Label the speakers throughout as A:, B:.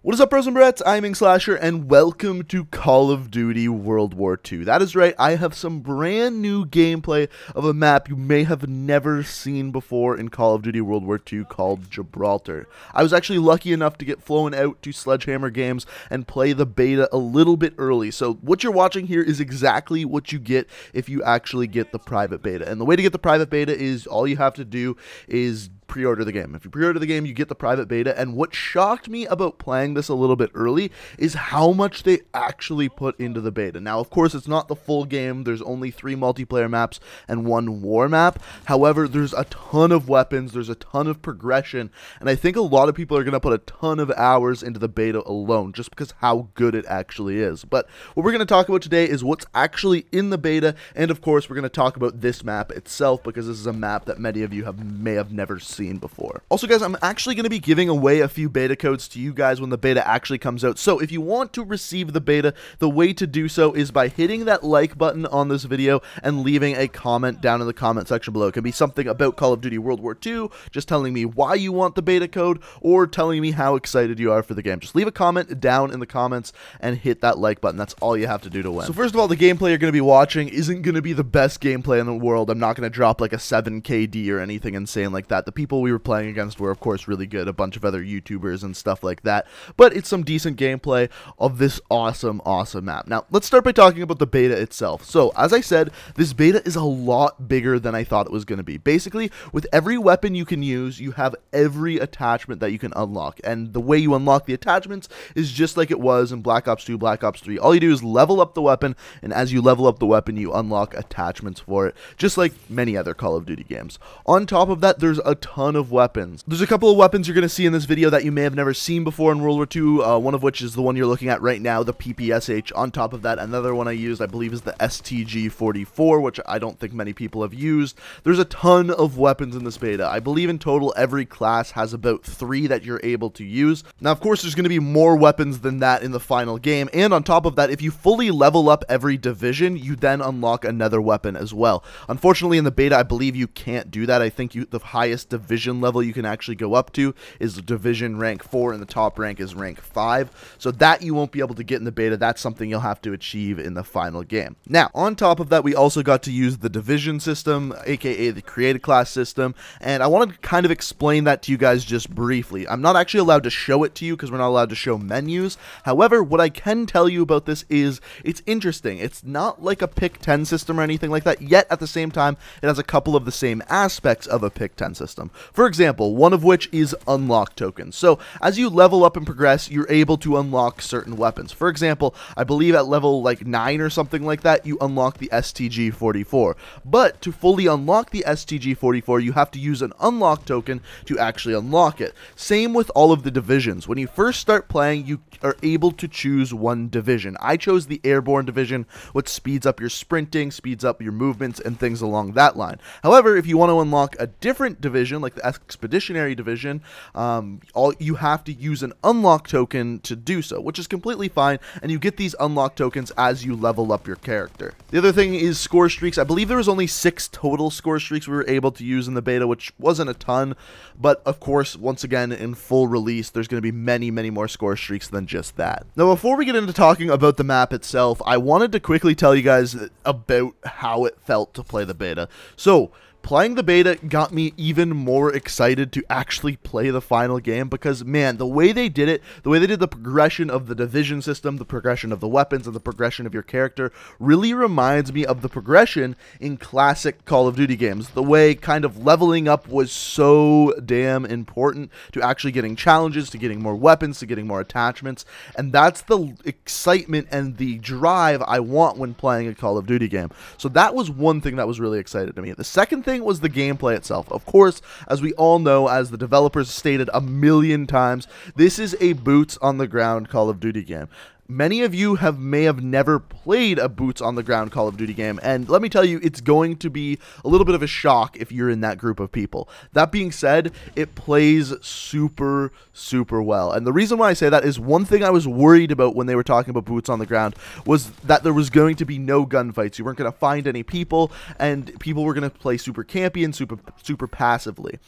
A: What is up, bros and brats? I'm Inkslasher, and welcome to Call of Duty World War II. That is right, I have some brand new gameplay of a map you may have never seen before in Call of Duty World War II called Gibraltar. I was actually lucky enough to get flown out to Sledge Hamer Games and play the beta a little bit early. So what you're watching here is exactly what you get if you actually get the private beta. And the way to get the private beta is all you have to do is pre-order the game. If you pre-order the game, you get the private beta. And what shocked me about playing this a little bit early is how much they actually put into the beta. Now, of course, it's not the full game. There's only 3 multiplayer maps and 1 war map. However, there's a ton of weapons. There's a ton of progression. And I think a lot of people are going to put a ton of hours into the beta alone just because how good it actually is. But what we're going to talk about today is what's actually in the beta. And of course, we're going to talk about this map itself because this is a map that many of you may have never seen before. Also, guys, I'm actually going to be giving away a few beta codes to you guys when the beta actually comes out. So if you want to receive the beta, the way to do so is by hitting that like button on this video and leaving a comment down in the comment section below. It can be something about Call of Duty World War II, just telling me why you want the beta code, or telling me how excited you are for the game. Just leave a comment down in the comments and hit that like button. That's all you have to do to win. So first of all, the gameplay you're going to be watching isn't going to be the best gameplay in the world. I'm not going to drop like a 7 KD or anything insane like that. The people we were playing against were of course really good, a bunch of other YouTubers and stuff like that, but it's some decent gameplay of this awesome map. Now let's start by talking about the beta itself. So as I said, this beta is a lot bigger than I thought it was going to be. Basically, with every weapon you can use, you have every attachment that you can unlock, and the way you unlock the attachments is just like it was in Black Ops 2, Black Ops 3. All you do is level up the weapon, and as you level up the weapon, you unlock attachments for it, just like many other Call of Duty games. On top of that, there's a ton of weapons. There's a couple of weapons you're going to see in this video that you may have never seen before in World War II, one of which is the one you're looking at right now, the PPSH. On top of that, another one I used, I believe, is the STG 44, which I don't think many people have used. There's a ton of weapons in this beta. I believe in total every class has about 3 that you're able to use. Now, of course, there's going to be more weapons than that in the final game, and on top of that, if you fully level up every division, you then unlock another weapon as well. Unfortunately, in the beta, I believe you can't do that. I think the highest division level you can actually go up to is division rank 4, and the top rank is rank 5, so that you won't be able to get in the beta. That's something you'll have to achieve in the final game. Now, on top of that, we also got to use the division system, aka the created class system, and I wanted to kind of explain that to you guys just briefly. I'm not actually allowed to show it to you because we're not allowed to show menus. However, what I can tell you about this is it's interesting. It's not like a pick 10 system or anything like that, yet at the same time, it has a couple of the same aspects of a pick 10 system. For example, one of which is unlock tokens. So as you level up and progress, you're able to unlock certain weapons. For example, I believe at level like 9 or something like that, you unlock the STG 44. But to fully unlock the STG 44, you have to use an unlock token to actually unlock it. Same with all of the divisions. When you first start playing, you are able to choose one division. I chose the airborne division, which speeds up your sprinting, speeds up your movements, and things along that line. However, if you want to unlock a different division, like the expeditionary division, you have to use an unlock token to do so, which is completely fine, and you get these unlock tokens as you level up your character. The other thing is score streaks. I believe there was only 6 total score streaks we were able to use in the beta, which wasn't a ton, but of course, once again, in full release, there's going to be many more score streaks than just that. Now, before we get into talking about the map itself, I wanted to quickly tell you guys about how it felt to play the beta. So, playing the beta got me even more excited to actually play the final game because, man, the way they did it, the way they did the progression of the division system, the progression of the weapons, and the progression of your character really reminds me of the progression in classic Call of Duty games. The way kind of leveling up was so damn important to actually getting challenges, to getting more weapons, to getting more attachments, and that's the excitement and the drive I want when playing a Call of Duty game. So that was one thing that was really excited to me. The second thing was the gameplay itself. Of course, as we all know, as the developers stated a million times, this is a boots on the ground Call of Duty game. Many of you may have never played a boots on the ground Call of Duty game, and let me tell you, it's going to be a little bit of a shock if you're in that group of people. That being said, it plays super well, and the reason why I say that is one thing I was worried about when they were talking about boots on the ground was that there was going to be no gunfights. You weren't going to find any people, and people were going to play super campy and super passively.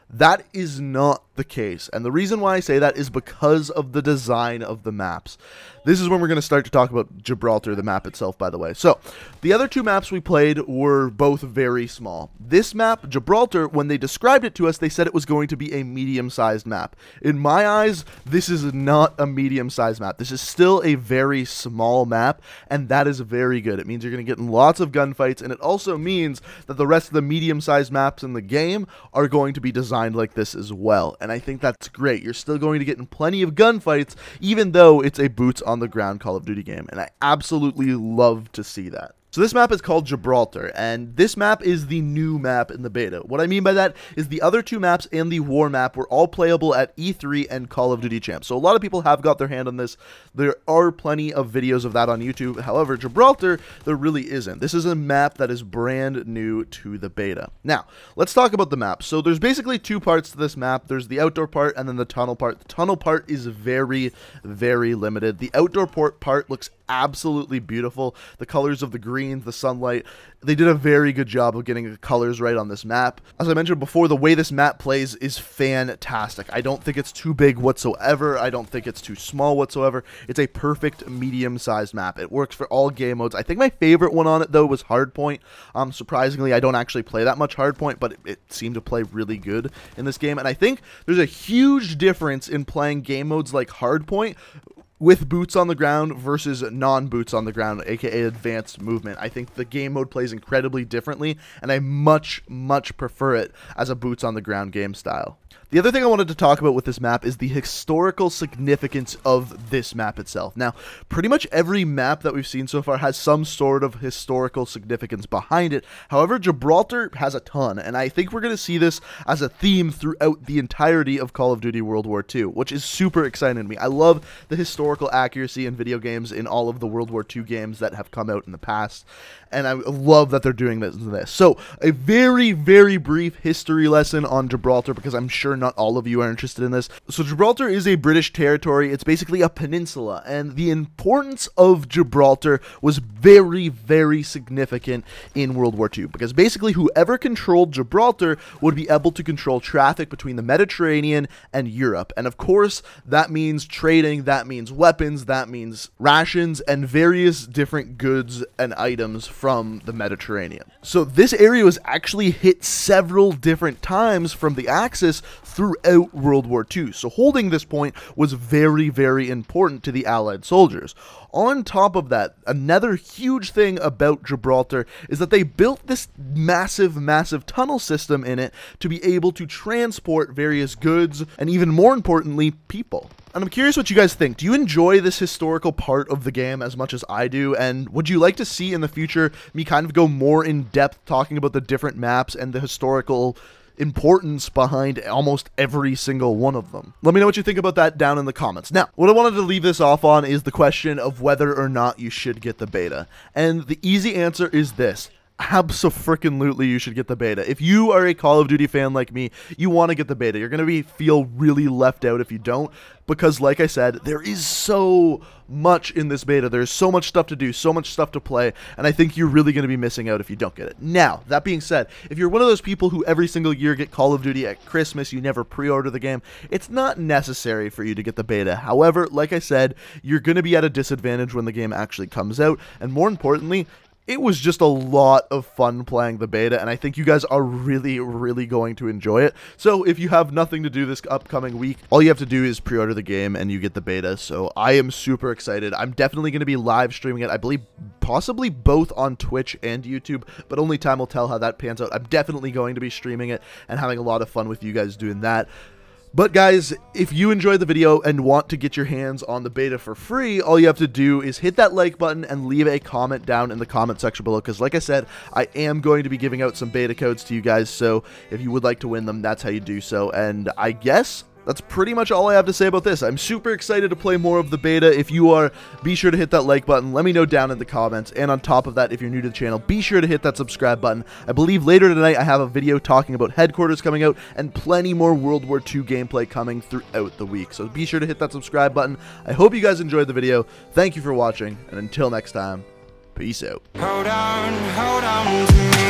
A: That is not the case. And the reason why I say that is because of the design of the maps. This is when we're going to start to talk about Gibraltar, the map itself, by the way. So, the other two maps we played were both very small. This map, Gibraltar, when they described it to us, they said it was going to be a medium-sized map. In my eyes, this is not a medium-sized map. This is still a very small map, and that is very good. It means you're going to get in lots of gunfights, and it also means that the rest of the medium-sized maps in the game are going to be designed like this as well. And I think that's great. You're still going to get in plenty of gunfights, even though it's a boots on the ground Call of Duty game, and I absolutely love to see that. So this map is called Gibraltar, and this map is the new map in the beta. What I mean by that is the other two maps and the war map were all playable at E3 and Call of Duty Champs. So a lot of people have got their hand on this. There are plenty of videos of that on YouTube. However, Gibraltar, there really isn't. This is a map that is brand new to the beta. Now, let's talk about the map. So there's basically two parts to this map. There's the outdoor part and then the tunnel part. The tunnel part is very, very limited. The outdoor part looks absolutely beautiful. The colors of the greens, the sunlight, they did a very good job of getting the colors right on this map. As I mentioned before, the way this map plays is fantastic. I don't think it's too big whatsoever. I don't think it's too small whatsoever. It's a perfect medium-sized map. It works for all game modes. I think my favorite one on it, though, was Hardpoint. Surprisingly, I don't actually play that much Hardpoint, but it seemed to play really good in this game. And I think there's a huge difference in playing game modes like Hardpoint with boots on the ground versus non-boots on the ground, aka advanced movement. I think the game mode plays incredibly differently, and I much prefer it as a boots on the ground game style. The other thing I wanted to talk about with this map is the historical significance of this map itself. Now, pretty much every map that we've seen so far has some sort of historical significance behind it. However, Gibraltar has a ton, and I think we're going to see this as a theme throughout the entirety of Call of Duty World War II, which is super exciting to me. I love the historical accuracy in video games in all of the World War II games that have come out in the past, and I love that they're doing this. So, a very, very brief history lesson on Gibraltar, because I'm sure not all of you are interested in this. So Gibraltar is a British territory. It's basically a peninsula, and the importance of Gibraltar was very, very significant in World War II, because basically whoever controlled Gibraltar would be able to control traffic between the Mediterranean and Europe. And of course, that means trading, that means weapons, that means rations, and various different goods and items from the Mediterranean. So this area was actually hit several different times from the Axis throughout World War II. So holding this point was very, very important to the Allied soldiers. On top of that, another huge thing about Gibraltar is that they built this massive tunnel system in it to be able to transport various goods and, even more importantly, people. And I'm curious what you guys think. Do you enjoy this historical part of the game as much as I do? And would you like to see in the future me kind of go more in depth talking about the different maps and the historical importance behind almost every single one of them? Let me know what you think about that down in the comments. Now, what I wanted to leave this off on is the question of whether or not you should get the beta. And the easy answer is this: abso-freaking-lutely you should get the beta. If you are a Call of Duty fan like me, you want to get the beta. You're going to feel really left out if you don't, because like I said, there is so much in this beta. There's so much stuff to do, so much stuff to play, and I think you're really going to be missing out if you don't get it. Now, that being said, if you're one of those people who every single year get Call of Duty at Christmas, you never pre-order the game, it's not necessary for you to get the beta. However, like I said, you're going to be at a disadvantage when the game actually comes out, and more importantly, it was just a lot of fun playing the beta, and I think you guys are really, really going to enjoy it. So if you have nothing to do this upcoming week, all you have to do is pre-order the game and you get the beta. So I am super excited. I'm definitely going to be live streaming it, I believe possibly both on Twitch and YouTube, but only time will tell how that pans out. I'm definitely going to be streaming it and having a lot of fun with you guys doing that. But guys, if you enjoyed the video and want to get your hands on the beta for free, all you have to do is hit that like button and leave a comment down in the comment section below, because like I said, I am going to be giving out some beta codes to you guys, so if you would like to win them, that's how you do so. And I guess that's pretty much all I have to say about this. I'm super excited to play more of the beta. If you are, be sure to hit that like button. Let me know down in the comments. And on top of that, if you're new to the channel, be sure to hit that subscribe button. I believe later tonight I have a video talking about Headquarters coming out and plenty more World War II gameplay coming throughout the week. So be sure to hit that subscribe button. I hope you guys enjoyed the video. Thank you for watching, and until next time, peace out. Hold on to me.